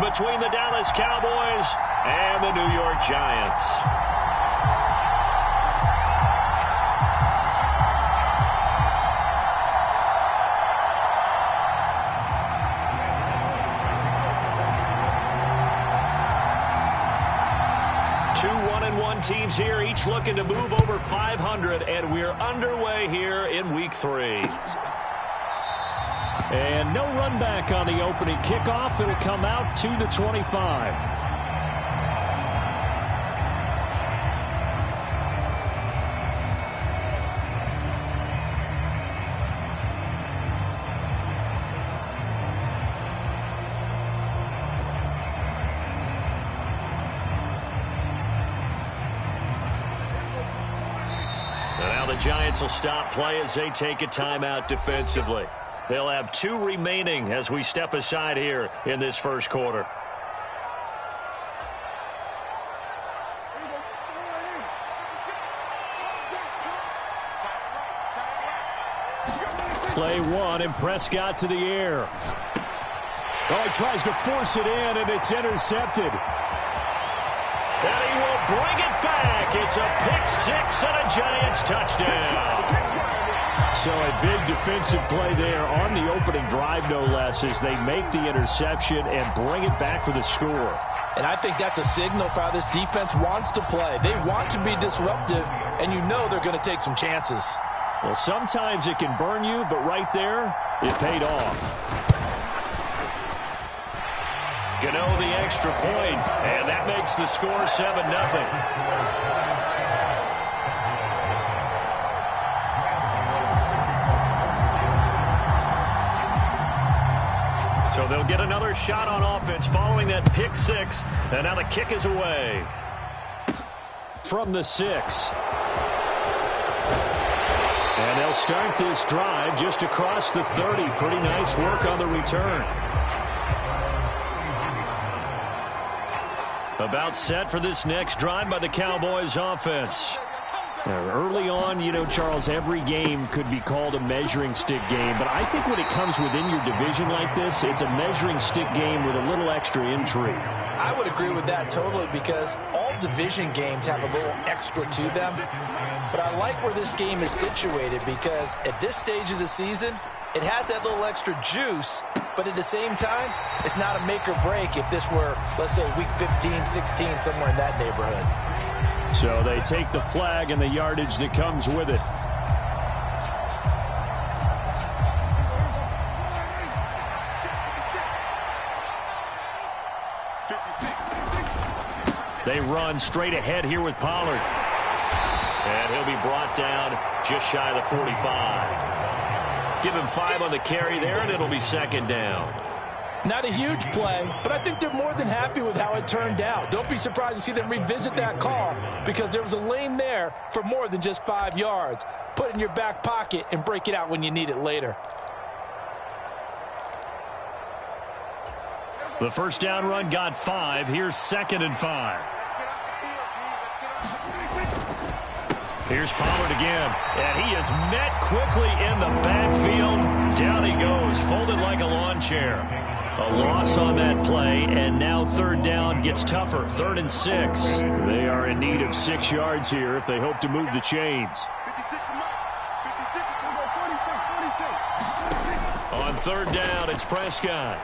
between the Dallas Cowboys and the New York Giants. Two 1-1 teams here, each looking to move over 500, and we're underway here in Week 3. And no run back on the opening kickoff. It'll come out to the 25. The Giants will stop play as they take a timeout defensively. They'll have 2 remaining as we step aside here in this first quarter. Play 1, and Prescott to the air. Oh, he tries to force it in, and it's intercepted. And he will bring it back. It's a pick-6 and a Giants touchdown. So a big defensive play there on the opening drive, no less, as they make the interception and bring it back for the score. And I think that's a signal for how this defense wants to play. They want to be disruptive, and you know they're going to take some chances. Well, sometimes it can burn you, but right there, it paid off. Gano the extra point, and that makes the score 7-0. So they'll get another shot on offense following that pick-6, and now the kick is away. From the 6. And they'll start this drive just across the 30. Pretty nice work on the return. About set for this next drive by the Cowboys offense. Early on, you know, Charles, every game could be called a measuring stick game. But I think when it comes within your division like this, it's a measuring stick game with a little extra intrigue. I would agree with that totally, because all division games have a little extra to them. But I like where this game is situated, because at this stage of the season, it has that little extra juice. But at the same time, it's not a make or break if this were, let's say, week 15, 16, somewhere in that neighborhood. So they take the flag and the yardage that comes with it. They run straight ahead here with Pollard. And he'll be brought down just shy of the 45. Give him 5 on the carry there, and it'll be second down. Not a huge play, but I think they're more than happy with how it turned out. Don't be surprised to see them revisit that call, because there was a lane there for more than just 5 yards. Put it in your back pocket and break it out when you need it later. The first down run got 5. Here's 2nd and 5. Here's Pollard again, and he is met quickly in the backfield. Down he goes, folded like a lawn chair. A loss on that play, and now third down gets tougher. 3rd and 6. They are in need of 6 yards here if they hope to move the chains. On 3rd down, it's Prescott.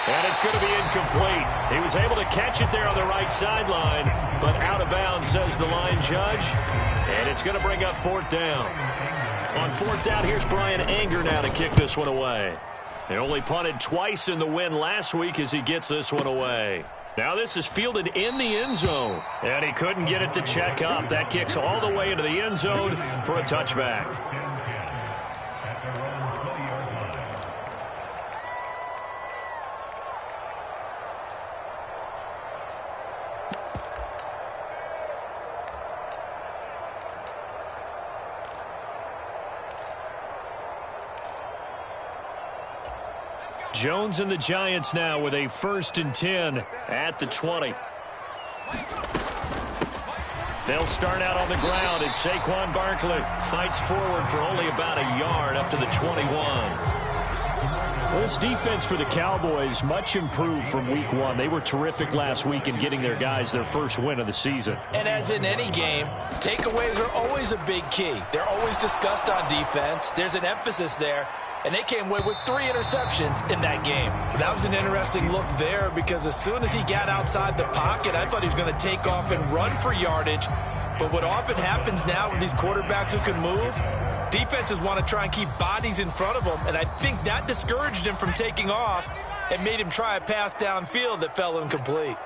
And it's going to be incomplete. He was able to catch it there on the right sideline, but out of bounds, says the line judge. And it's going to bring up 4th down. On 4th down, here's Brian Anger now to kick this one away. They only punted twice in the win last week as he gets this one away. Now this is fielded in the end zone, and he couldn't get it to check up. That kicks all the way into the end zone for a touchback. Jones and the Giants now with a 1st and 10 at the 20. They'll start out on the ground, and Saquon Barkley fights forward for only about a yard up to the 21. Well, this defense for the Cowboys much improved from week one. They were terrific last week in getting their guys their first win of the season. And as in any game, takeaways are always a big key. They're always discussed on defense. There's an emphasis there. And they came away with 3 interceptions in that game. That was an interesting look there because as soon as he got outside the pocket, I thought he was going to take off and run for yardage. But what often happens now with these quarterbacks who can move, defenses want to try and keep bodies in front of them. And I think that discouraged him from taking off and made him try a pass downfield that fell incomplete.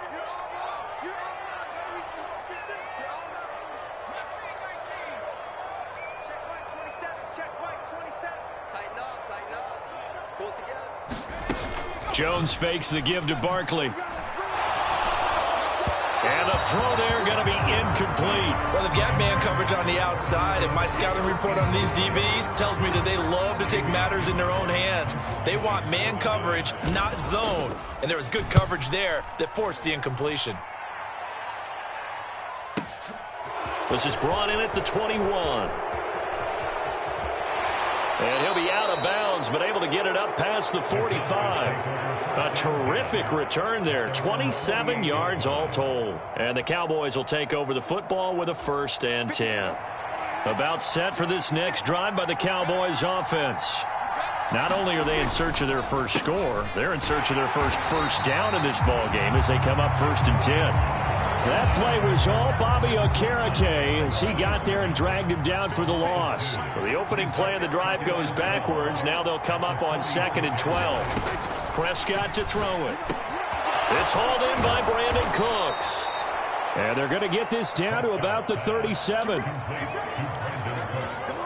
Jones fakes the give to Barkley. And the throw there going to be incomplete. Well, they've got man coverage on the outside, and my scouting report on these DBs tells me that they love to take matters in their own hands. They want man coverage, not zone. And there was good coverage there that forced the incompletion. This is brought in at the 21. And he'll be out of bounds, but able to get it up past the 45. A terrific return there. 27 yards all told. And the Cowboys will take over the football with a 1st and 10. About set for this next drive by the Cowboys offense. Not only are they in search of their first score, they're in search of their first down in this ball game as they come up 1st and 10. That play was all Bobby Okereke as he got there and dragged him down for the loss. So the opening play of the drive goes backwards. Now they'll come up on 2nd and 12. Prescott to throw it. It's hauled in by Brandon Cooks. And they're going to get this down to about the 37.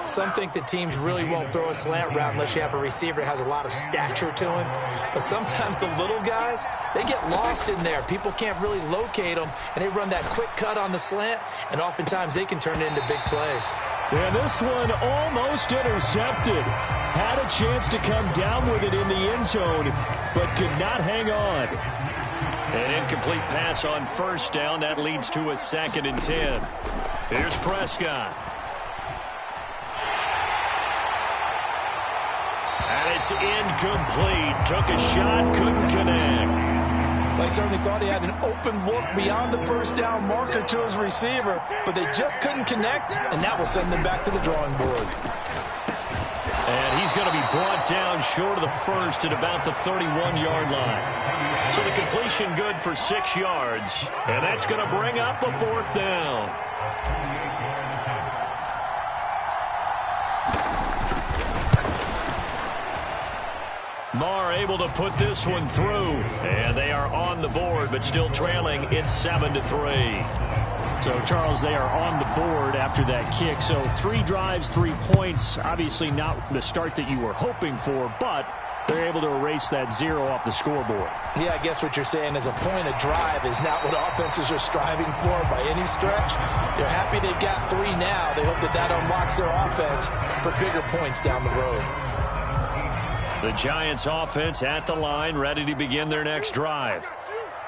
Some think that teams really won't throw a slant route unless you have a receiver that has a lot of stature to him. But sometimes the little guys, they get lost in there. People can't really locate them, and they run that quick cut on the slant, and oftentimes they can turn it into big plays. And this one almost intercepted. Had a chance to come down with it in the end zone, but could not hang on. An incomplete pass on 1st down. That leads to a 2nd and 10. Here's Prescott. And it's incomplete. Took a shot, couldn't connect. They certainly thought he had an open look beyond the 1st down marker to his receiver, but they just couldn't connect, and that will send them back to the drawing board. And he's going to be brought down short of the 1st at about the 31-yard line. So the completion good for 6 yards, and that's going to bring up a 4th down. Marr able to put this one through, and they are on the board, but still trailing. It's 7-3. So, Charles, they are on the board after that kick. So 3 drives, 3 points. Obviously not the start that you were hoping for, but they're able to erase that 0 off the scoreboard. Yeah, I guess what you're saying is a point of drive is not what offenses are striving for by any stretch. They're happy they've got 3 now. They hope that that unlocks their offense for bigger points down the road. The Giants offense at the line, ready to begin their next drive.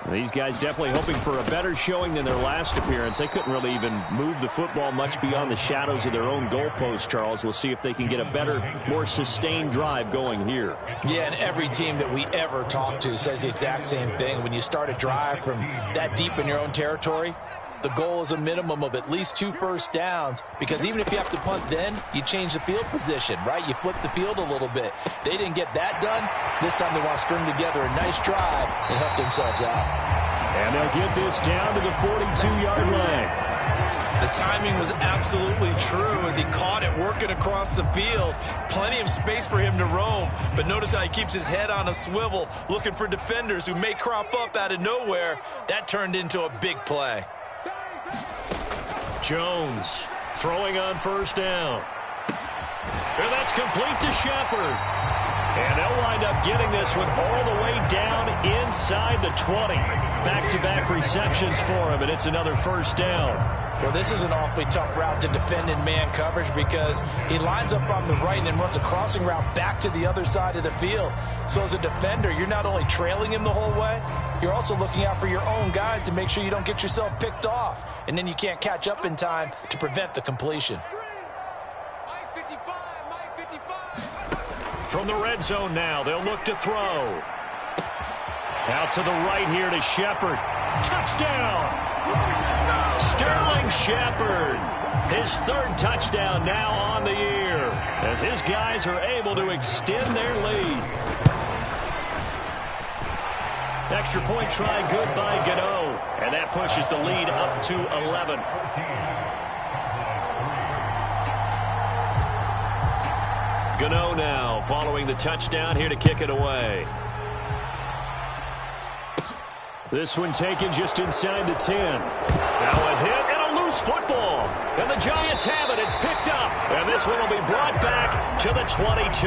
These guys definitely hoping for a better showing than their last appearance. They couldn't really even move the football much beyond the shadows of their own goalpost, Charles. We'll see if they can get a better, more sustained drive going here. Yeah, and every team that we ever talk to says the exact same thing. When you start a drive from that deep in your own territory, the goal is a minimum of at least 2 first downs, because even if you have to punt then, you change the field position, right? You flip the field a little bit. They didn't get that done. This time they want to string together a nice drive and help themselves out. And they'll get this down to the 42-yard line. The timing was absolutely true as he caught it working across the field. Plenty of space for him to roam, but notice how he keeps his head on a swivel looking for defenders who may crop up out of nowhere. That turned into a big play. Jones throwing on 1st down. And that's complete to Shepard. And they'll wind up getting this one all the way down inside the 20. Back-to-back receptions for him, and it's another 1st down. Well, this is an awfully tough route to defend in man coverage because he lines up on the right and then runs a crossing route back to the other side of the field. So as a defender, you're not only trailing him the whole way, you're also looking out for your own guys to make sure you don't get yourself picked off. And then you can't catch up in time to prevent the completion. From the red zone now, they'll look to throw. Out to the right here to Shepard. Touchdown! Sterling Shepard. His third touchdown now on the year as his guys are able to extend their lead. Extra point try good by Gano. And that pushes the lead up to 11. Gano now following the touchdown here to kick it away. This one taken just inside the 10. Now a hit and a loose football. And the Giants have it. It's picked up. And this one will be brought back to the 22.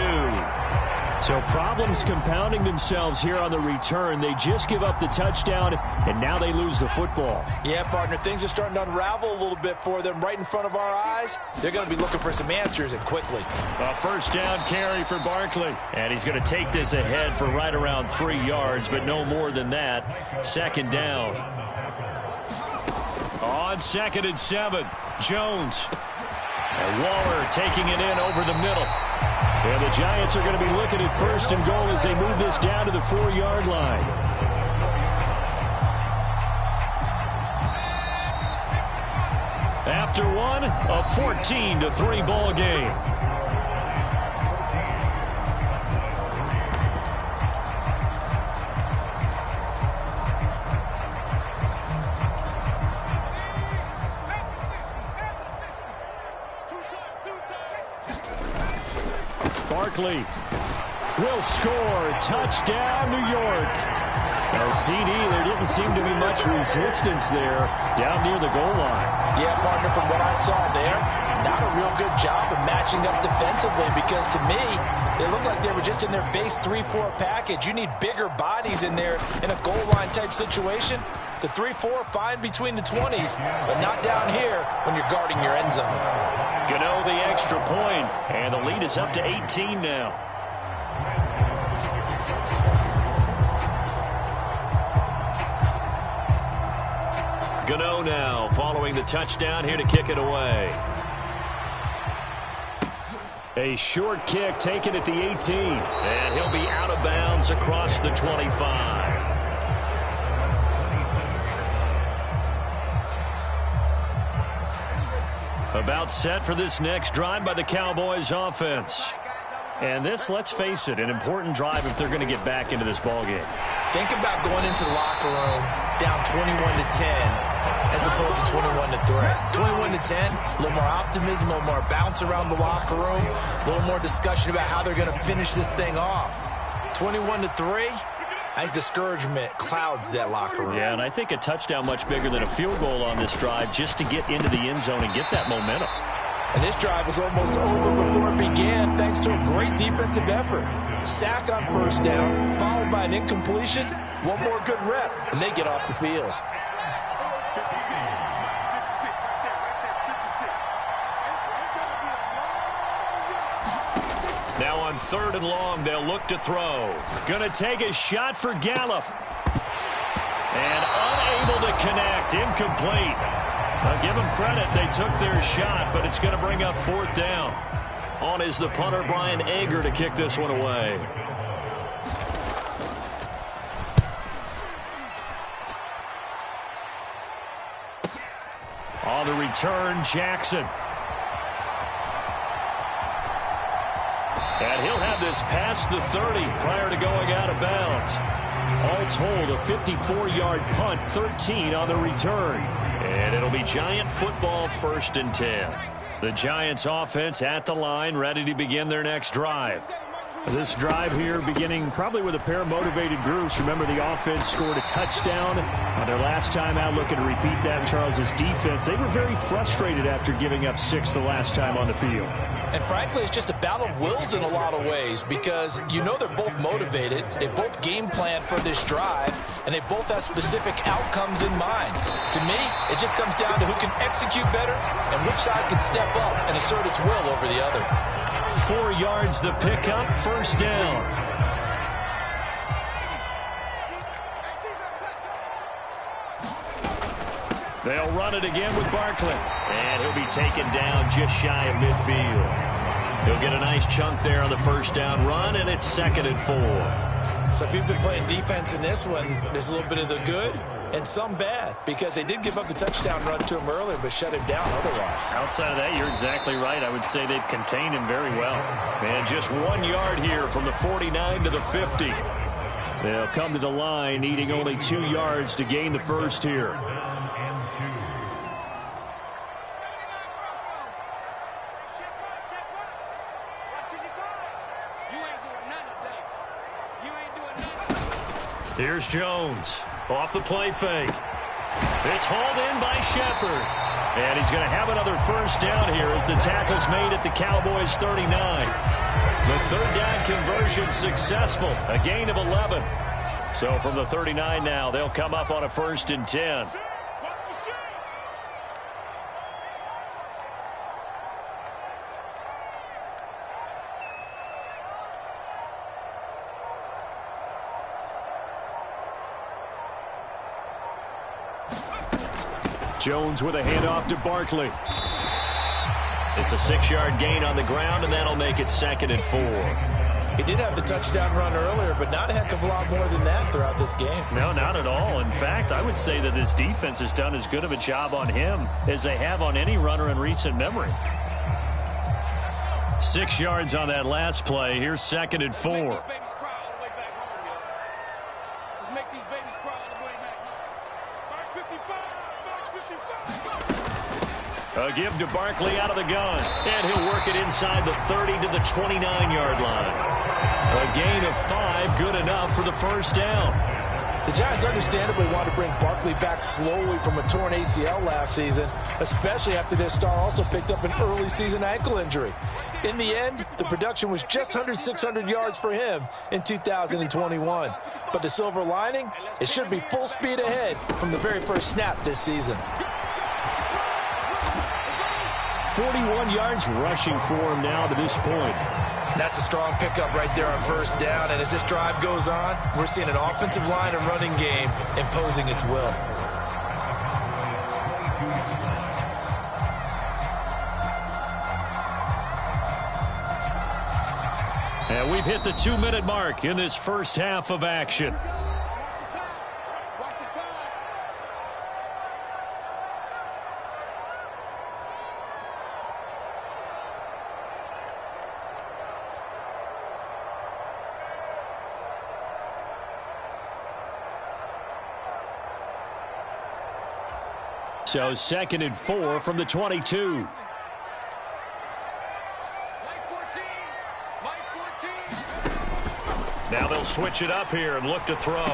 So problems compounding themselves here on the return. They just give up the touchdown, and now they lose the football. Yeah, partner, things are starting to unravel a little bit for them right in front of our eyes. They're going to be looking for some answers, and quickly. A first down carry for Barkley. And he's going to take this ahead for right around 3 yards, but no more than that. Second down. On 2nd and 7, Jones. And Waller taking it in over the middle. And the Giants are going to be looking at 1st and goal as they move this down to the 4-yard line. After one, a 14-3 ball game. Barkley will score. Touchdown, New York. Oh, CD, there didn't seem to be much resistance there down near the goal line. Yeah, partner, from what I saw there, not a real good job of matching up defensively because to me, they looked like they were just in their base 3-4 package. You need bigger bodies in there in a goal line type situation. The 3-4 fine between the 20s, but not down here when you're guarding your end zone. Gano the extra point, and the lead is up to 18 now. Gano now following the touchdown here to kick it away. A short kick taken at the 18. And he'll be out of bounds across the 25. About set for this next drive by the Cowboys offense. And this, let's face it, an important drive if they're going to get back into this ballgame. Think about going into the locker room down 21-10 as opposed to 21-3. 21-10, a little more optimism, a little more bounce around the locker room, a little more discussion about how they're going to finish this thing off. 21-3, I think discouragement clouds that locker room. Yeah, and I think a touchdown much bigger than a field goal on this drive just to get into the end zone and get that momentum. And this drive was almost over before it began thanks to a great defensive effort. Sack on first down, followed by an incompletion. One more good rep, and they get off the field. Now on 3rd and long, they'll look to throw. Gonna take a shot for Gallup. And unable to connect. Incomplete. I'll give them credit. They took their shot, but it's going to bring up 4th down. On is the punter, Brian Ager, to kick this one away. On the return, Jackson. And he'll have this past the 30 prior to going out of bounds. All told, a 54-yard punt, 13 on the return. And it'll be Giant football, 1st and 10. The Giants offense at the line, ready to begin their next drive. This drive here beginning probably with a pair of motivated groups. Remember, the offense scored a touchdown on their last time out, looking to repeat that. Charles's defense, they were very frustrated after giving up 6 the last time on the field. And frankly, it's just a battle of wills in a lot of ways because you know they're both motivated. They both game plan for this drive, and they both have specific outcomes in mind. To me, it just comes down to who can execute better and which side can step up and assert its will over the other. 4 yards the pickup, 1st down. They'll run it again with Barkley. And he'll be taken down just shy of midfield. He'll get a nice chunk there on the first down run, and it's 2nd and 4. So if you've been playing defense in this one, there's a little bit of the good and some bad, because they did give up the touchdown run to him earlier, but shut him down otherwise. Outside of that, you're exactly right. I would say they've contained him very well. And just 1 yard here from the 49 to the 50. They'll come to the line needing only 2 yards to gain the first here. Here's Jones. Off the play fake. It's hauled in by Shepard. And he's going to have another first down here as the tackle's made at the Cowboys 39. The third down conversion successful. A gain of 11. So from the 39 now, they'll come up on a 1st and 10. Jones with a handoff to Barkley. It's a 6-yard gain on the ground, and that'll make it 2nd and 4. He did have the touchdown run earlier, but not a heck of a lot more than that throughout this game. No, not at all. In fact, I would say that this defense has done as good of a job on him as they have on any runner in recent memory. 6 yards on that last play. Here's 2nd and 4. A give to Barkley out of the gun. And he'll work it inside the 30 to the 29-yard line. A gain of 5, good enough for the first down. The Giants understandably want to bring Barkley back slowly from a torn ACL last season, especially after their star also picked up an early season ankle injury. In the end, the production was just 600 yards for him in 2021. But the silver lining, it should be full speed ahead from the very first snap this season. 41 yards rushing for him now to this point. That's a strong pickup right there on first down. And as this drive goes on, we're seeing an offensive line and running game imposing its will. And we've hit the 2-minute mark in this first half of action. So 2nd and 4 from the 22. Now they'll switch it up here and look to throw.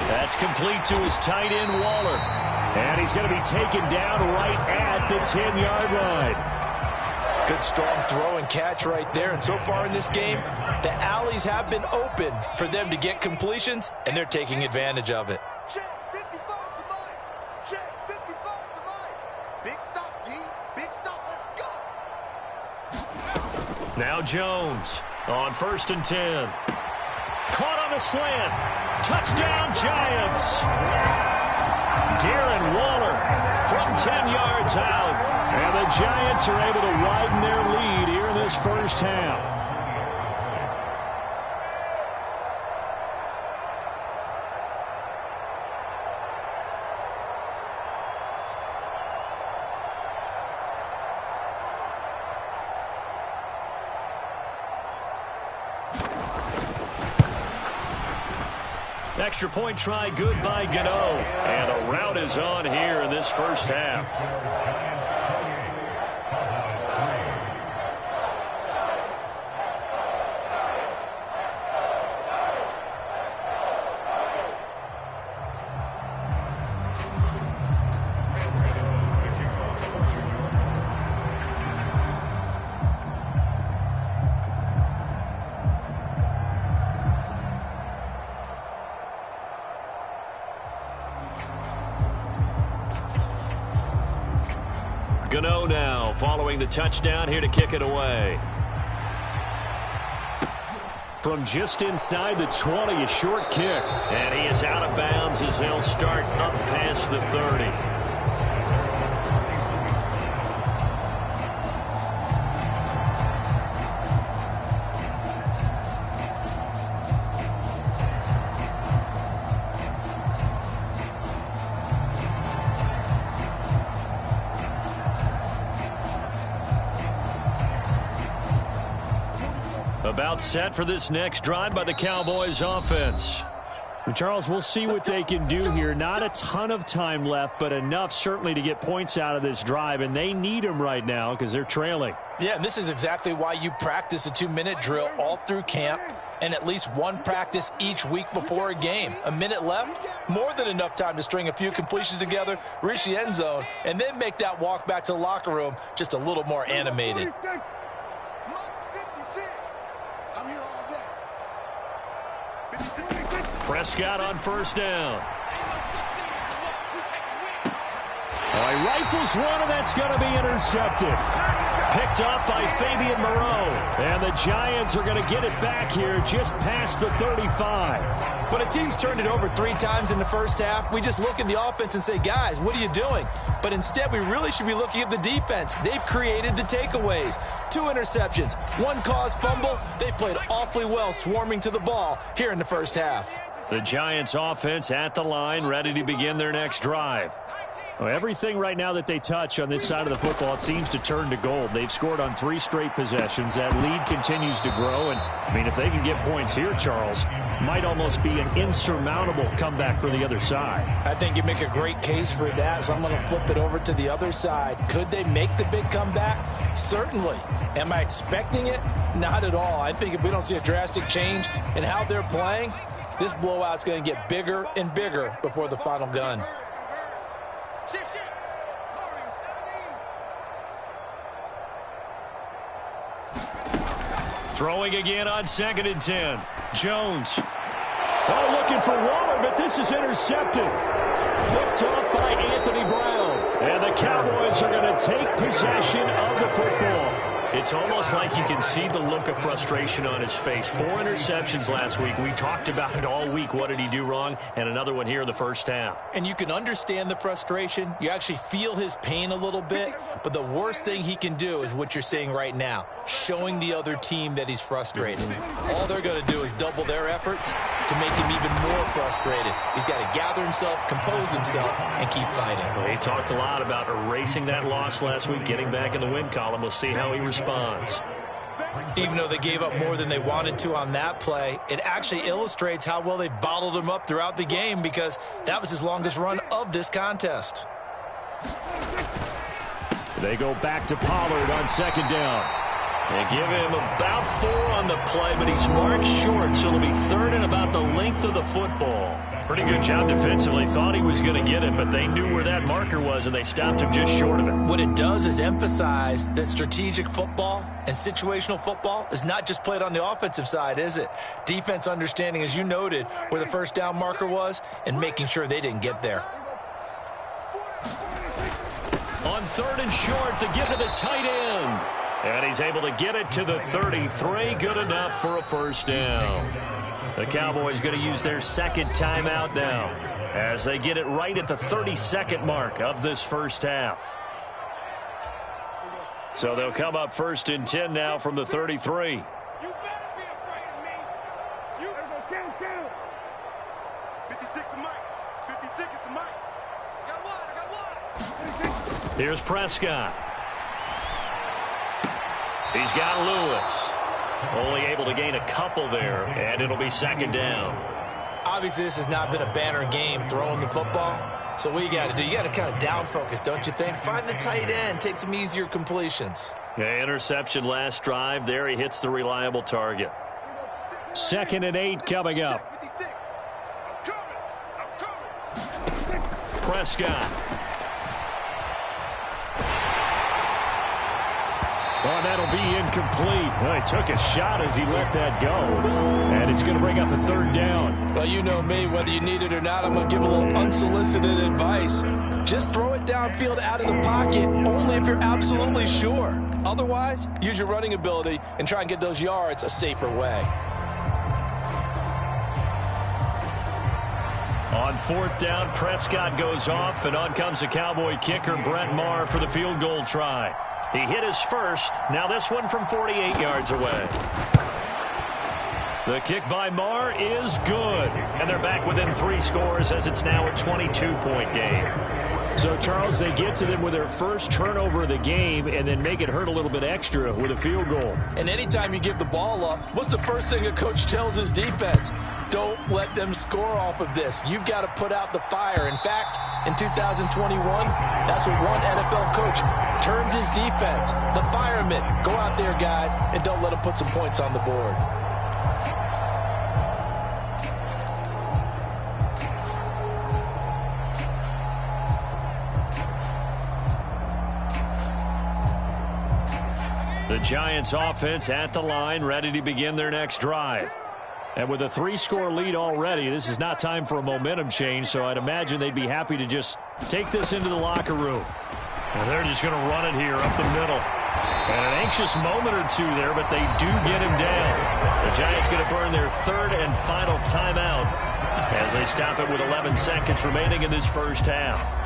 That's complete to his tight end, Waller. And he's going to be taken down right at the 10-yard line. Good strong throw and catch right there. And so far in this game, the alleys have been open for them to get completions, and they're taking advantage of it. Now Jones on 1st and 10. Caught on the slant. Touchdown, Giants. Darren Waller from 10 yards out. And the Giants are able to widen their lead here in this first half. Extra point try, good by Gano. And a rout is on here in this first half. Gano now following the touchdown here to kick it away. From just inside the 20, a short kick. And he is out of bounds as they'll start up past the 30. About set for this next drive by the Cowboys offense. Charles, we'll see what they can do here. Not a ton of time left, but enough certainly to get points out of this drive, and they need them right now because they're trailing. Yeah, and this is exactly why you practice a 2-minute drill all through camp and at least one practice each week before a game. A minute left, more than enough time to string a few completions together, reach the end zone, and then make that walk back to the locker room just a little more animated. Prescott on first down. He rifles one, and that's going to be intercepted. Picked up by Fabian Moreau. And the Giants are going to get it back here just past the 35. When a team's turned it over 3 times in the first half, we just look at the offense and say, guys, what are you doing? But instead, we really should be looking at the defense. They've created the takeaways. 2 interceptions, 1 caused fumble. They played awfully well swarming to the ball here in the first half. The Giants offense at the line, ready to begin their next drive. Well, everything right now that they touch on this side of the football, it seems to turn to gold. They've scored on 3 straight possessions. That lead continues to grow. And, I mean, if they can get points here, Charles, might almost be an insurmountable comeback for the other side. I think you make a great case for that, so I'm going to flip it over to the other side. Could they make the big comeback? Certainly. Am I expecting it? Not at all. I think if we don't see a drastic change in how they're playing, this blowout's going to get bigger and bigger before the final gun. Throwing again on 2nd and 10. Jones. Oh, looking for Waller, but this is intercepted. Picked off by Anthony Brown. And the Cowboys are going to take possession of the football. It's almost like you can see the look of frustration on his face. 4 interceptions last week. We talked about it all week. What did he do wrong? And another one here in the first half. And you can understand the frustration. You actually feel his pain a little bit. But the worst thing he can do is what you're seeing right now, showing the other team that he's frustrated. All they're going to do is double their efforts to make him even more frustrated. He's got to gather himself, compose himself, and keep fighting. Well, he talked a lot about erasing that loss last week, getting back in the win column. We'll see how he responds. Even though they gave up more than they wanted to on that play, it actually illustrates how well they bottled him up throughout the game because that was his longest run of this contest. They go back to Pollard on 2nd down. They give him about 4 on the play, but he's marked short, so it'll be 3rd and about the length of the football. Pretty good job defensively. Thought he was going to get it, but they knew where that marker was, and they stopped him just short of it. What it does is emphasize that strategic football and situational football is not just played on the offensive side, is it? Defense understanding, as you noted, where the first down marker was and making sure they didn't get there. On 3rd and short, the give to the tight end. And he's able to get it to the 33. Good enough for a first down. The Cowboys going to use their 2nd timeout now as they get it right at the 32nd mark of this first half. So they'll come up 1st and 10 now from the 33. You better be afraid of me. You better go kill. 56 is Mike. 56 is the Mike. I got one. Here's Prescott. He's got Lewis. Only able to gain a couple there, and it'll be 2nd down. Obviously, this has not been a banner game throwing the football. So what you got to do, you got to kind of down focus, don't you think? Find the tight end, take some easier completions. Yeah, interception last drive. There he hits the reliable target. 2nd and 8 coming up. Prescott. Oh, that'll be incomplete. Well, he took a shot as he let that go. And it's going to bring up a 3rd down. Well, you know me, whether you need it or not, I'm going to give a little unsolicited advice. Just throw it downfield out of the pocket, only if you're absolutely sure. Otherwise, use your running ability and try and get those yards a safer way. On 4th down, Prescott goes off, and on comes the Cowboy kicker, Brett Maher, for the field goal try. He hit his first. Now this one from 48 yards away. The kick by Maher is good. And they're back within 3 scores as it's now a 22-point game. So, Charles, they get to them with their first turnover of the game and then make it hurt a little bit extra with a field goal. And anytime you give the ball up, what's the first thing a coach tells his defense? Don't let them score off of this. You've got to put out the fire. In fact, in 2021, that's what one NFL coach termed his defense. The firemen. Go out there, guys, and don't let them put some points on the board. The Giants offense at the line, ready to begin their next drive. And with a 3-score lead already, this is not time for a momentum change, so I'd imagine they'd be happy to just take this into the locker room. And they're just going to run it here up the middle. And an anxious moment or two there, but they do get him down. The Giants going to burn their third and final timeout as they stop it with 11 seconds remaining in this first half.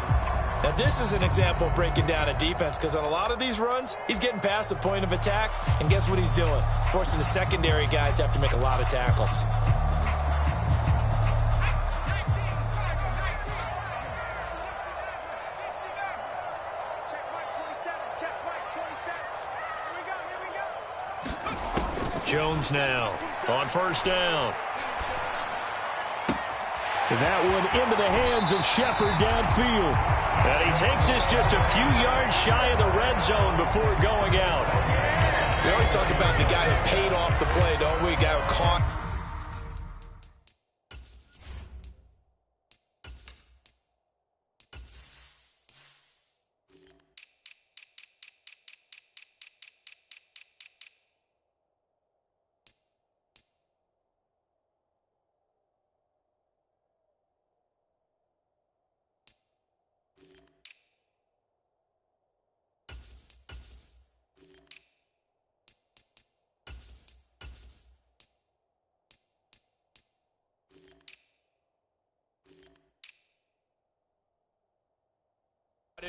Now, this is an example of breaking down a defense because on a lot of these runs, he's getting past the point of attack, and guess what he's doing? Forcing the secondary guys to have to make a lot of tackles. Jones now on first down. That one into the hands of Shepard downfield. And he takes this just a few yards shy of the red zone before going out. We always talk about the guy who paid off the play, don't we? The guy who caught.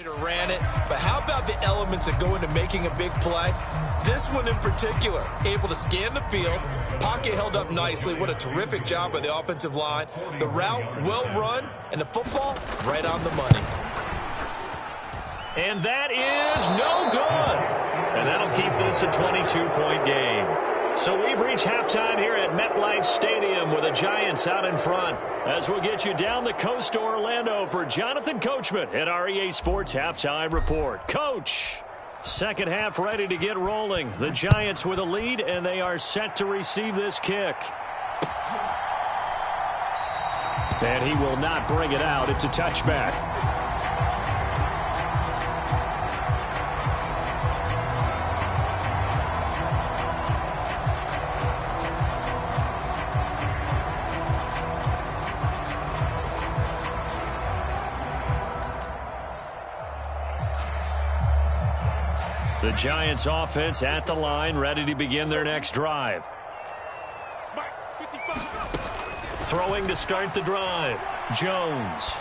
Or ran it, but how about the elements that go into making a big play? This one in particular, able to scan the field, pocket held up nicely. What a terrific job by the offensive line. The route well run, and the football right on the money. And that is no good. And that'll keep this a 22-point game. So we've reached halftime here at MetLife Stadium with the Giants out in front. As we'll get you down the coast to Orlando for Jonathan Coachman at our EA Sports Halftime Report. Coach, second half ready to get rolling. The Giants with a lead, and they are set to receive this kick. And he will not bring it out. It's a touchback. The Giants offense at the line, ready to begin their next drive. Throwing to start the drive. Jones.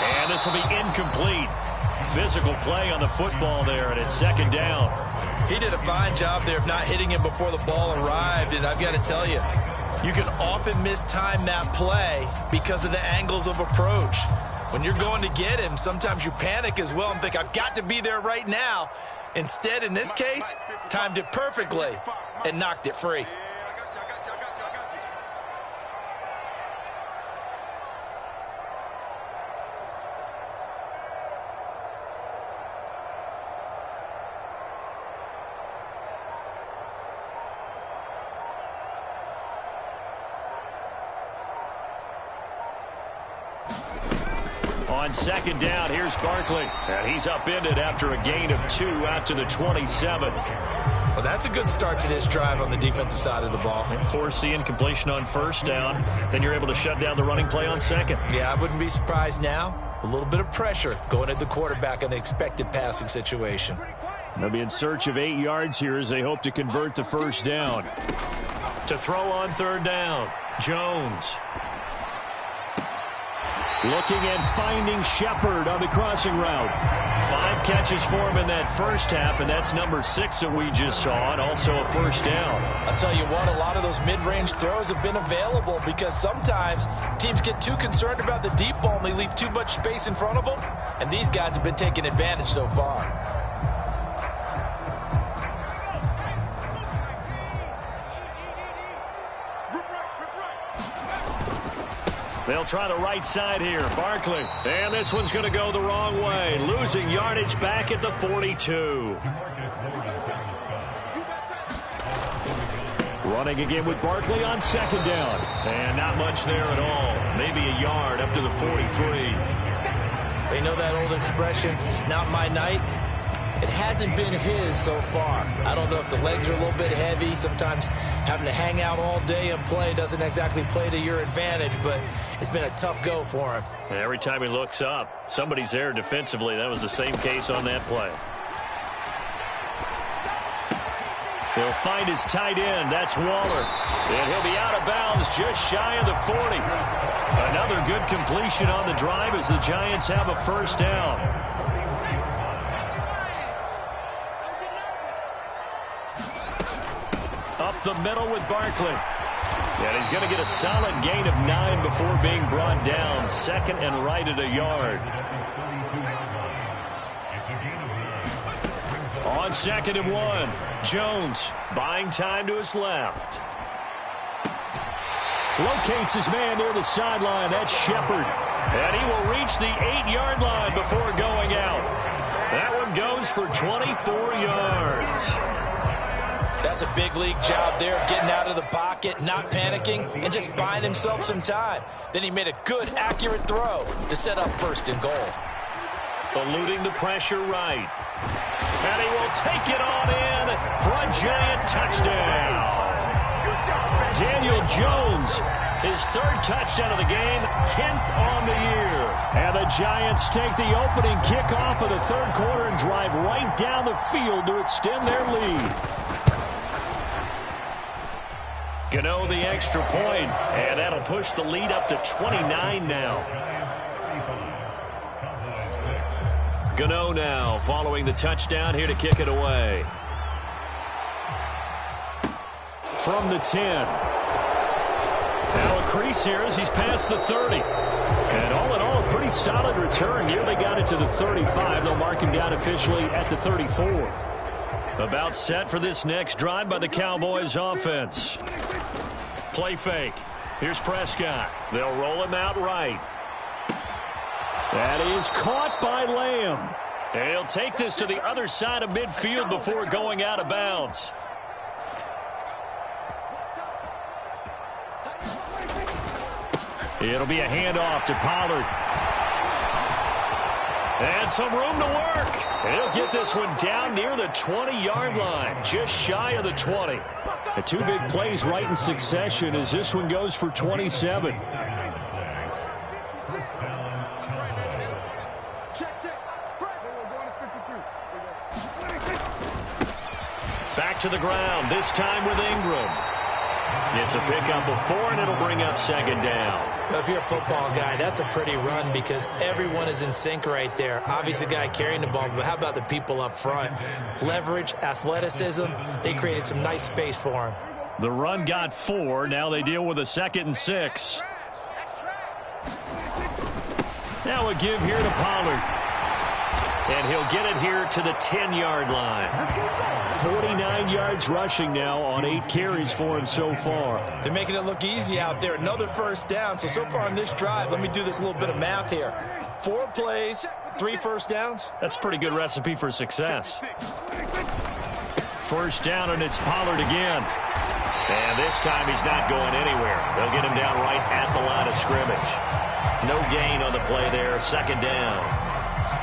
And this will be incomplete. Physical play on the football there, and it's second down. He did a fine job there of not hitting him before the ball arrived, and I've got to tell you, you can often mistime that play because of the angles of approach. When you're going to get him, sometimes you panic as well and think, I've got to be there right now. Instead, in this case, timed it perfectly and knocked it free. On second down, here's Barkley. And he's upended after a gain of 2 out to the 27. Well, that's a good start to this drive on the defensive side of the ball. Force the incompletion on first down. Then you're able to shut down the running play on second. Yeah, I wouldn't be surprised now. A little bit of pressure going at the quarterback in the expected passing situation. They'll be in search of 8 yards here as they hope to convert the first down. To throw on third down, Jones. Looking and finding Shepard on the crossing route. 5 catches for him in that first half, and that's number 6 that we just saw, and also a first down. I'll tell you what, a lot of those mid-range throws have been available because sometimes teams get too concerned about the deep ball and they leave too much space in front of them, and these guys have been taking advantage so far. They'll try the right side here. Barkley. And this one's going to go the wrong way. Losing yardage back at the 42. Running again with Barkley on second down. And not much there at all. Maybe a yard up to the 43. They know that old expression, it's not my night. It hasn't been his so far. I don't know if the legs are a little bit heavy. Sometimes having to hang out all day and play doesn't exactly play to your advantage, but it's been a tough go for him. And every time he looks up, somebody's there defensively. That was the same case on that play. He'll find his tight end. That's Waller. And he'll be out of bounds just shy of the 40. Another good completion on the drive as the Giants have a first down. Up the middle with Barkley. And he's going to get a solid gain of 9 before being brought down. Second and right at a yard. On second and 1, Jones buying time to his left. Locates his man near the sideline. That's Shepard. And he will reach the 8-yard line before going out. That one goes for 24 yards. That's a big league job there, getting out of the pocket, not panicking, and just buying himself some time. Then he made a good, accurate throw to set up first and goal. Eluding the pressure right. And he will take it on in for a Giant touchdown. Daniel Jones, his 3rd touchdown of the game, 10th on the year. And the Giants take the opening kickoff of the 3rd quarter and drive right down the field to extend their lead. Gano the extra point, and that'll push the lead up to 29 now. Gano now following the touchdown here to kick it away. From the 10. Now a crease here as he's past the 30. And all in all, a pretty solid return. Nearly got it to the 35. They'll mark him down officially at the 34. About set for this next drive by the Cowboys offense. Play fake. Here's Prescott. They'll roll him out right. That is caught by Lamb. And he'll take this to the other side of midfield before going out of bounds. It'll be a handoff to Pollard. And some room to work. He'll get this one down near the 20-yard line, just shy of the 20. The 2 big plays right in succession as this one goes for 27. Back to the ground, this time with Ingram. It's a pickup of 4, and it'll bring up second down. If you're a football guy, that's a pretty run because everyone is in sync right there. Obviously, the guy carrying the ball, but how about the people up front? Leverage, athleticism, they created some nice space for him. The run got 4. Now they deal with a 2nd and 6. Now a give here to Pollard. And he'll get it here to the 10-yard line. 49 yards rushing now on 8 carries for him so far. They're making it look easy out there. Another first down. So far on this drive, let me do this little bit of math here. 4 plays, 3 first downs. That's a pretty good recipe for success. First down, and it's Pollard again. And this time he's not going anywhere. They'll get him down right at the line of scrimmage. No gain on the play there. Second down.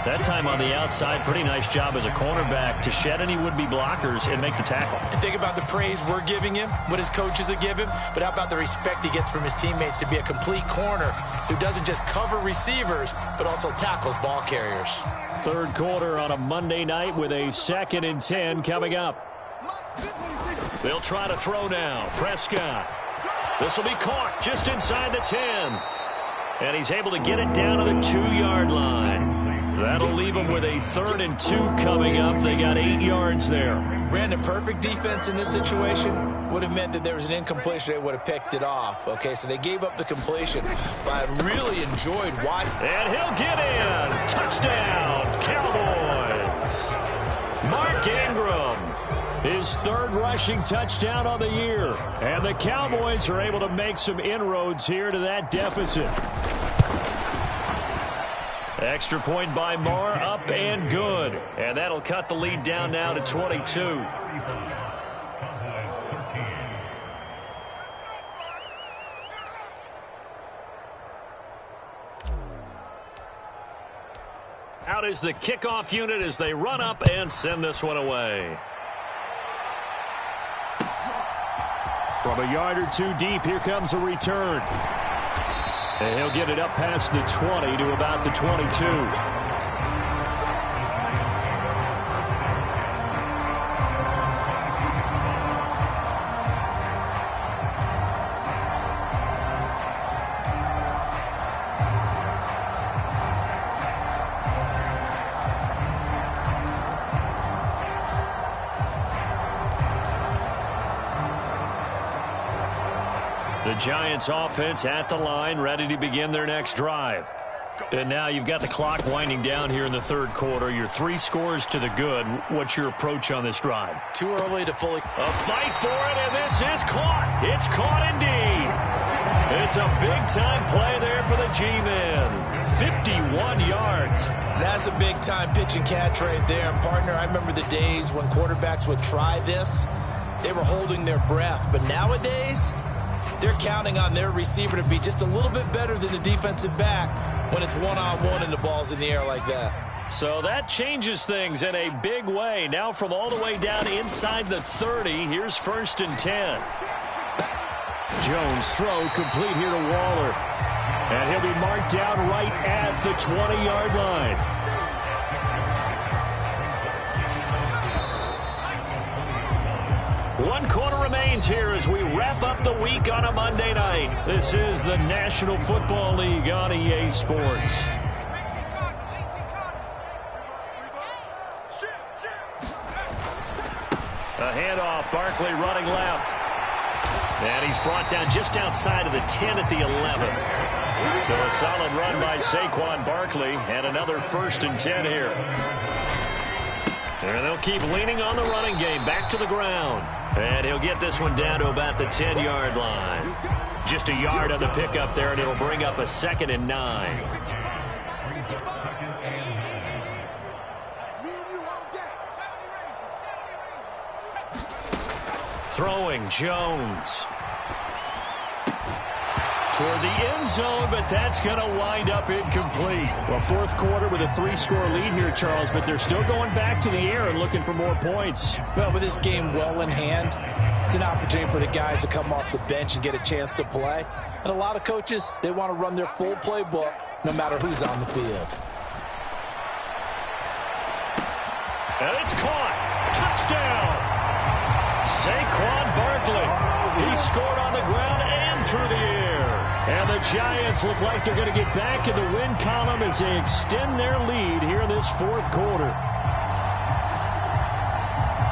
That time on the outside, pretty nice job as a cornerback to shed any would-be blockers and make the tackle. And think about the praise we're giving him, what his coaches have given him, but how about the respect he gets from his teammates to be a complete corner who doesn't just cover receivers, but also tackles ball carriers. 3rd quarter on a Monday night with a 2nd and 10 coming up. They'll try to throw now. Prescott. This will be caught just inside the 10. And he's able to get it down to the 2-yard line. That'll leave them with a 3rd and 2 coming up. They got 8 yards there. Brandon, perfect defense in this situation would have meant that there was an incompletion. They would have picked it off. Okay, so they gave up the completion. But I really enjoyed watching. And he'll get in. Touchdown, Cowboys. Mark Ingram, his 3rd rushing touchdown on the year. And the Cowboys are able to make some inroads here to that deficit. Extra point by Moore, up and good. And that'll cut the lead down now to 22. Out is the kickoff unit as they run up and send this one away. From a yard or 2 deep, here comes a return. And he'll get it up past the 20 to about the 22. The Giants offense at the line, ready to begin their next drive. And now you've got the clock winding down here in the 3rd quarter. Your 3 scores to the good. What's your approach on this drive? Too early to fully. A fight for it, and this is caught. It's caught indeed. It's a big-time play there for the G-Men. 51 yards. That's a big-time pitch and catch right there. And, partner, I remember the days when quarterbacks would try this. They were holding their breath. But nowadays, they're counting on their receiver to be just a little bit better than the defensive back when it's one-on-one and the ball's in the air like that. So that changes things in a big way. Now from all the way down inside the 30, here's 1st and 10. Jones throw complete here to Waller. And he'll be marked down right at the 20-yard line. One quarter remains here as we wrap up the week on a Monday night. This is the National Football League on EA Sports. A handoff, Barkley running left. And he's brought down just outside of the 10 at the 11. So a solid run by Saquon Barkley and another 1st and 10 here. And they'll keep leaning on the running game, back to the ground. And he'll get this one down to about the 10-yard line. Just a yard on the pickup there, and it'll bring up a 2nd and 9. Throwing Jones. Toward the end zone, but that's going to wind up incomplete. Well, 4th quarter with a 3-score lead here, Charles, but they're still going back to the air and looking for more points. Well, with this game well in hand, it's an opportunity for the guys to come off the bench and get a chance to play. And a lot of coaches, they want to run their full playbook no matter who's on the field. And it's caught. Touchdown. Saquon Barkley. He scored on the ground and through the air. And the Giants look like they're going to get back in the win column as they extend their lead here in this 4th quarter.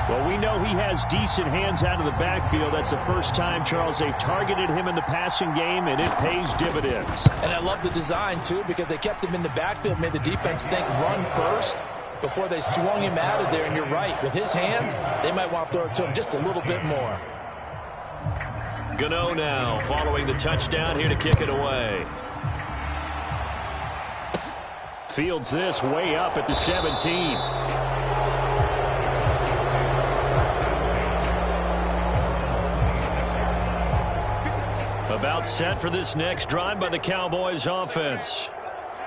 Well, we know he has decent hands out of the backfield. That's the first time, Charles, they targeted him in the passing game, and it pays dividends. And I love the design, too, because they kept him in the backfield, made the defense think run first before they swung him out of there. And you're right, with his hands, they might want to throw it to him just a little bit more. Gano now following the touchdown here to kick it away. Fields this way up at the 17. About set for this next drive by the Cowboys offense.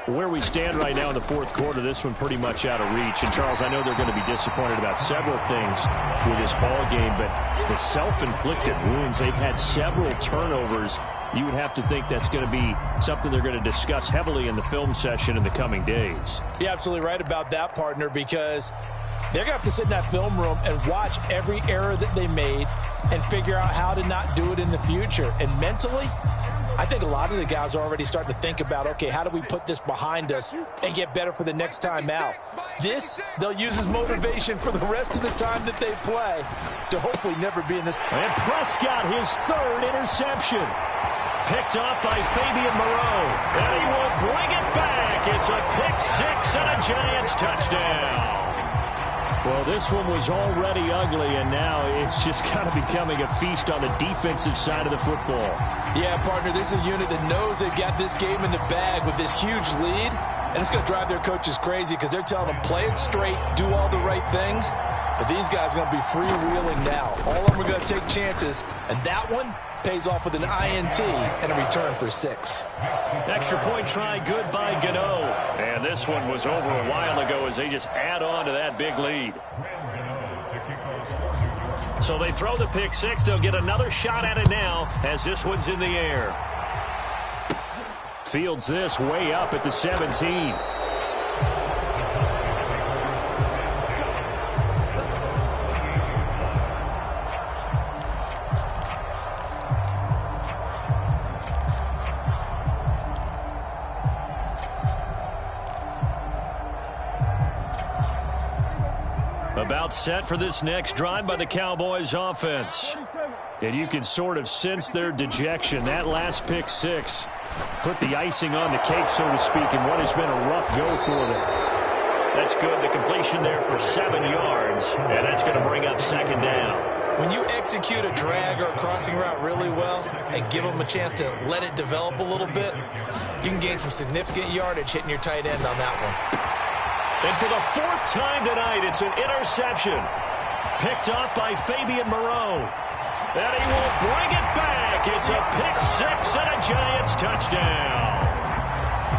Where we stand right now in the 4th quarter, this one pretty much out of reach. And, Charles, I know they're going to be disappointed about several things with this ball game, but the self-inflicted wounds, they've had several turnovers. You would have to think that's going to be something they're going to discuss heavily in the film session in the coming days. You're absolutely right about that, partner, because they're going to have to sit in that film room and watch every error that they made and figure out how to not do it in the future. And mentally, I think a lot of the guys are already starting to think about, okay, how do we put this behind us and get better for the next time out? This, they'll use as motivation for the rest of the time that they play to hopefully never be in this. And Prescott, his third interception. Picked off by Fabian Moreau. And he will bring it back. It's a pick six and a Giants touchdown. Well, this one was already ugly, and now it's just kind of becoming a feast on the defensive side of the football. Yeah, partner, this is a unit that knows they've got this game in the bag with this huge lead, and it's going to drive their coaches crazy because they're telling them, play it straight, do all the right things. But these guys are going to be freewheeling now. All of them are going to take chances, and that one pays off with an INT and a return for 6. Extra point try good by Gano. And this one was over a while ago as they just add on to that big lead. So they throw the pick six. They'll get another shot at it now as this one's in the air. Fields this way up at the 17. About set for this next drive by the Cowboys offense. And you can sort of sense their dejection. That last pick six put the icing on the cake, so to speak, in what has been a rough go for them. That's good. The completion there for 7 yards, and that's going to bring up second down. When you execute a drag or a crossing route really well and give them a chance to let it develop a little bit, you can gain some significant yardage hitting your tight end on that one. And for the 4th time tonight, it's an interception. Picked off by Fabian Moreau. And he will bring it back. It's a pick six and a Giants touchdown.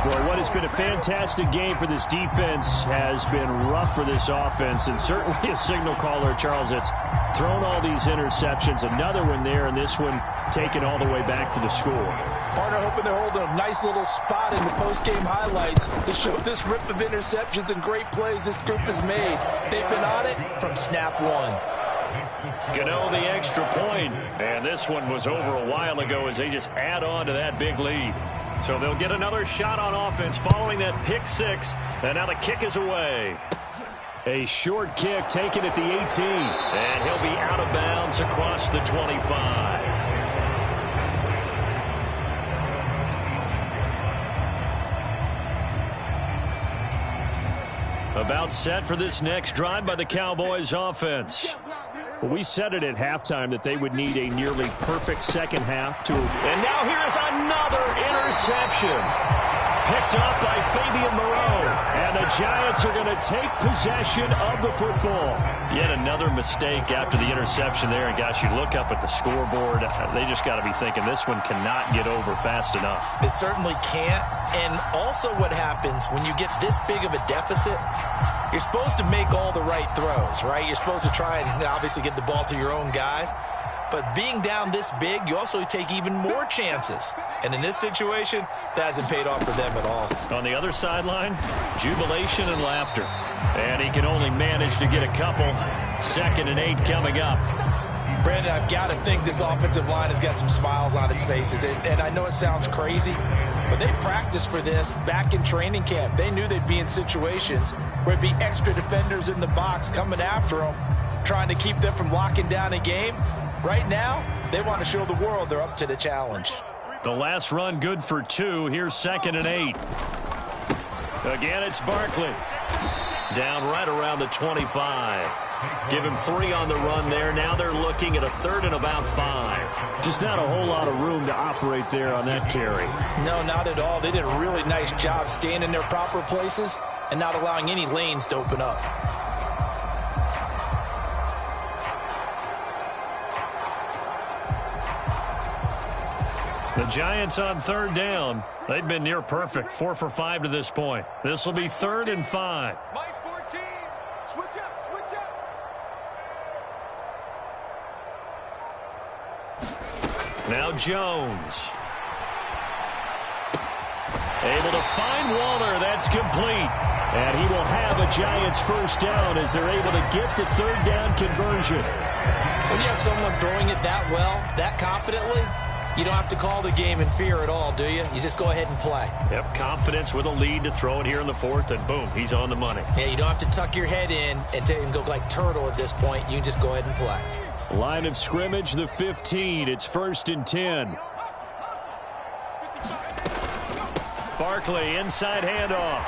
Well, what has been a fantastic game for this defense has been rough for this offense. And certainly a signal caller, Charles, that's thrown all these interceptions. Another one there, and this one taken all the way back for the score. Partner hoping they're holding a nice little spot in the post-game highlights to show this rip of interceptions and great plays this group has made. They've been on it from snap one. Gano the extra point, and this one was over a while ago as they just add on to that big lead. So they'll get another shot on offense following that pick six, and now the kick is away. A short kick taken at the 18, and he'll be out of bounds across the 25. About set for this next drive by the Cowboys offense. Well, we said it at halftime that they would need a nearly perfect second half to... And now here is another interception. Picked up by Fabian Moreau. And the Giants are going to take possession of the football. Yet another mistake after the interception there. And gosh, you look up at the scoreboard, they just got to be thinking this one cannot get over fast enough. It certainly can't. And also what happens when you get this big of a deficit, you're supposed to make all the right throws, right? You're supposed to try and obviously get the ball to your own guys. But being down this big, you also take even more chances. And in this situation, that hasn't paid off for them at all. On the other sideline, jubilation and laughter. And he can only manage to get a couple. 2nd and 8 coming up. Brandon, I've got to think this offensive line has got some smiles on its faces. And I know it sounds crazy, but they practiced for this back in training camp. They knew they'd be in situations where it'd be extra defenders in the box coming after them, trying to keep them from locking down a game. Right now, they want to show the world they're up to the challenge. The last run good for 2. Here's 2nd and 8. Again, it's Barkley. Down right around the 25. Give him 3 on the run there. Now they're looking at a 3rd and about 5. Just not a whole lot of room to operate there on that carry. No, not at all. They did a really nice job staying in their proper places and not allowing any lanes to open up. The Giants on 3rd down. They've been near perfect. 4 for 5 to this point. This will be 3rd and 5. Mike 14. Switch up, switch up. Now Jones. Able to find Waller. That's complete. And he will have a Giants first down as they're able to get the 3rd down conversion. When you have someone throwing it that well, that confidently, You don't have to call the game in fear at all, do you? You just go ahead and play. Yep, confidence with a lead to throw it here in the fourth, and boom, he's on the money. Yeah, you don't have to tuck your head in and go like turtle at this point. You can just go ahead and play. Line of scrimmage, the 15. It's 1st and 10. Barkley, inside handoff.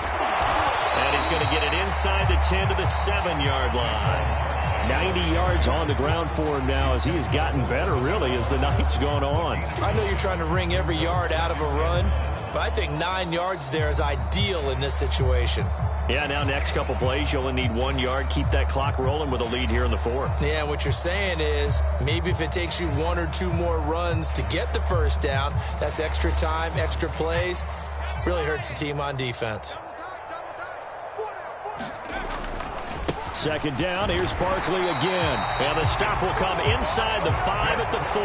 And he's going to get it inside the 10 to the 7-yard line. 90 yards on the ground for him now as he has gotten better, really, as the night's gone on. I know you're trying to wring every yard out of a run, but I think 9 yards there is ideal in this situation. Yeah, now next couple plays, you only need 1 yard. Keep that clock rolling with a lead here in the fourth. Yeah, what you're saying is maybe if it takes you 1 or 2 more runs to get the first down, that's extra time, extra plays. Really hurts the team on defense. Second down, here's Barkley again. And the stop will come inside the 5 at the 4.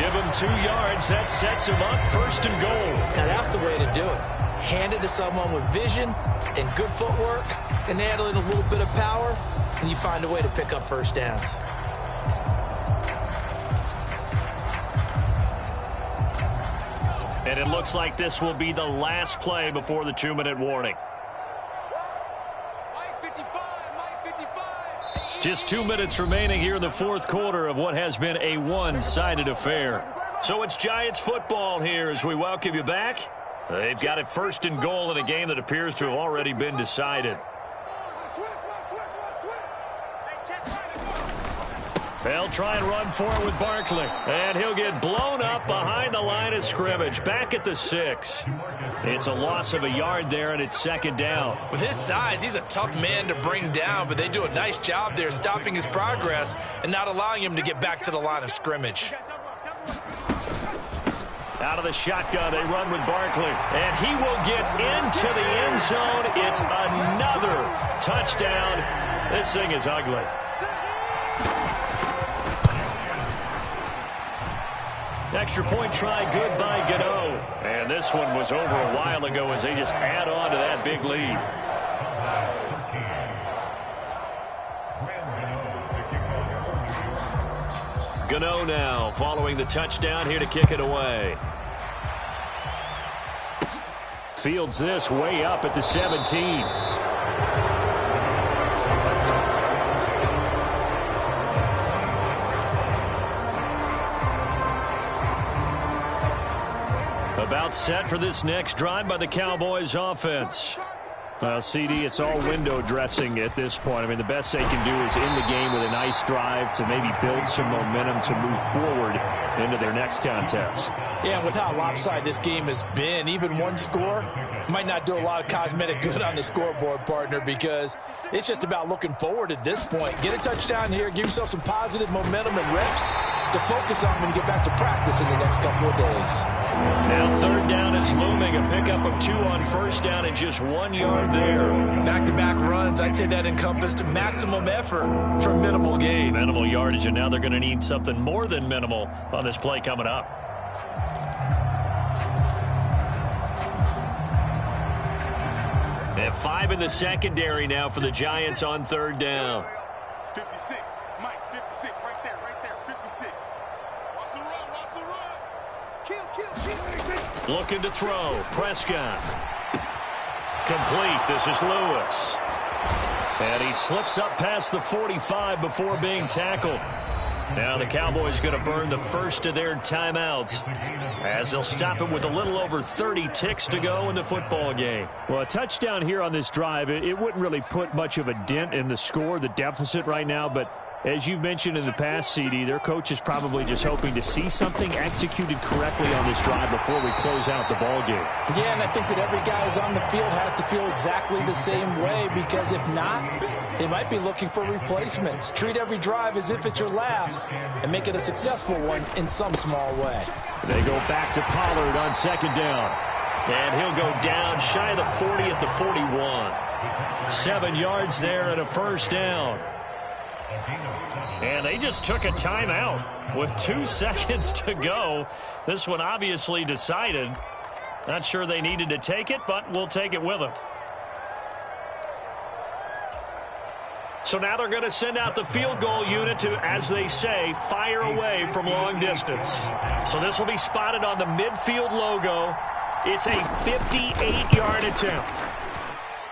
Give him 2 yards. That sets him up 1st and goal. Now that's the way to do it. Hand it to someone with vision and good footwork and add in a little bit of power, and you find a way to pick up first downs. And it looks like this will be the last play before the 2-minute warning. Just 2 minutes remaining here in the fourth quarter of what has been a one-sided affair. So it's Giants football here as we welcome you back. They've got it 1st and goal in a game that appears to have already been decided. They'll try and run for it with Barkley. And he'll get blown up behind the line of scrimmage. Back at the 6. It's a loss of a yard there, and it's 2nd down. With his size, he's a tough man to bring down, but they do a nice job there stopping his progress and not allowing him to get back to the line of scrimmage. Out of the shotgun, they run with Barkley. And he will get into the end zone. It's another touchdown. This thing is ugly. Extra point try, good by Gano. And this one was over a while ago as they just add on to that big lead. Gano now following the touchdown here to kick it away. Fields this way up at the 17. About set for this next drive by the Cowboys offense. CD, it's all window dressing at this point. I mean, the best they can do is in the game with a nice drive to maybe build some momentum to move forward into their next contest. Yeah, and with how lopsided this game has been, even one score might not do a lot of cosmetic good on the scoreboard, partner, because it's just about looking forward at this point. Get a touchdown here, give yourself some positive momentum and reps to focus on when you get back to practice in the next couple of days. Now 3rd down is looming. A pickup of 2 on 1st down and just 1 yard there. Back-to-back runs, I'd say that encompassed maximum effort for minimal gain. Minimal yardage, and now they're going to need something more than minimal on this play coming up. They have 5 in the secondary now for the Giants on 3rd down. 56, Mike, 56, right there, 56. Watch the run. Kill. Looking to throw. Prescott. Complete. This is Lewis. And he slips up past the 45 before being tackled. Now the Cowboys going to burn the first of their timeouts as they'll stop it with a little over 30 ticks to go in the football game. Well, a touchdown here on this drive, it wouldn't really put much of a dent in the score, the deficit right now, but as you've mentioned in the past, CD, their coach is probably just hoping to see something executed correctly on this drive before we close out the ball game. Yeah, and I think that every guy who's on the field has to feel exactly the same way, because if not, they might be looking for replacements. Treat every drive as if it's your last and make it a successful one in some small way. They go back to Pollard on 2nd down. And he'll go down shy of the 40 at the 41. 7 yards there and a 1st down. And they just took a timeout with 2 seconds to go. This one obviously decided. Not sure they needed to take it, but we'll take it with them. So now they're going to send out the field goal unit to, as they say, fire away from long distance. So this will be spotted on the midfield logo. It's a 58-yard attempt.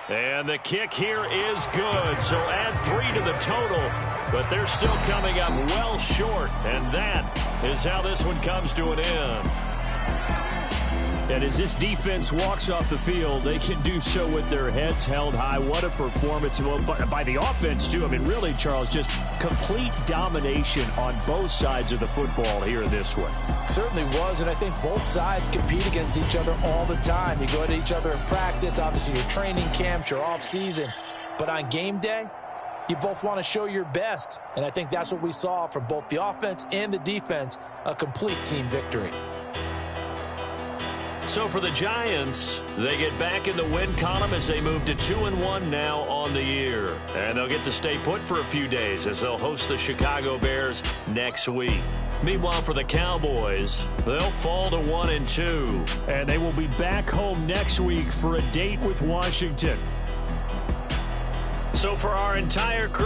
And the kick here is good. So add 3 to the total, but they're still coming up well short. And that is how this one comes to an end. And as this defense walks off the field, they can do so with their heads held high. What a performance by the offense, too. I mean, really, Charles, just complete domination on both sides of the football here in this one. Certainly was, and I think both sides compete against each other all the time. You go at each other in practice, obviously your training camps, your off-season. But on game day, you both want to show your best. And I think that's what we saw from both the offense and the defense, a complete team victory. So for the Giants, they get back in the win column as they move to 2-1 now on the year. And they'll get to stay put for a few days as they'll host the Chicago Bears next week. Meanwhile, for the Cowboys, they'll fall to 1-2. And they will be back home next week for a date with Washington. So for our entire crew,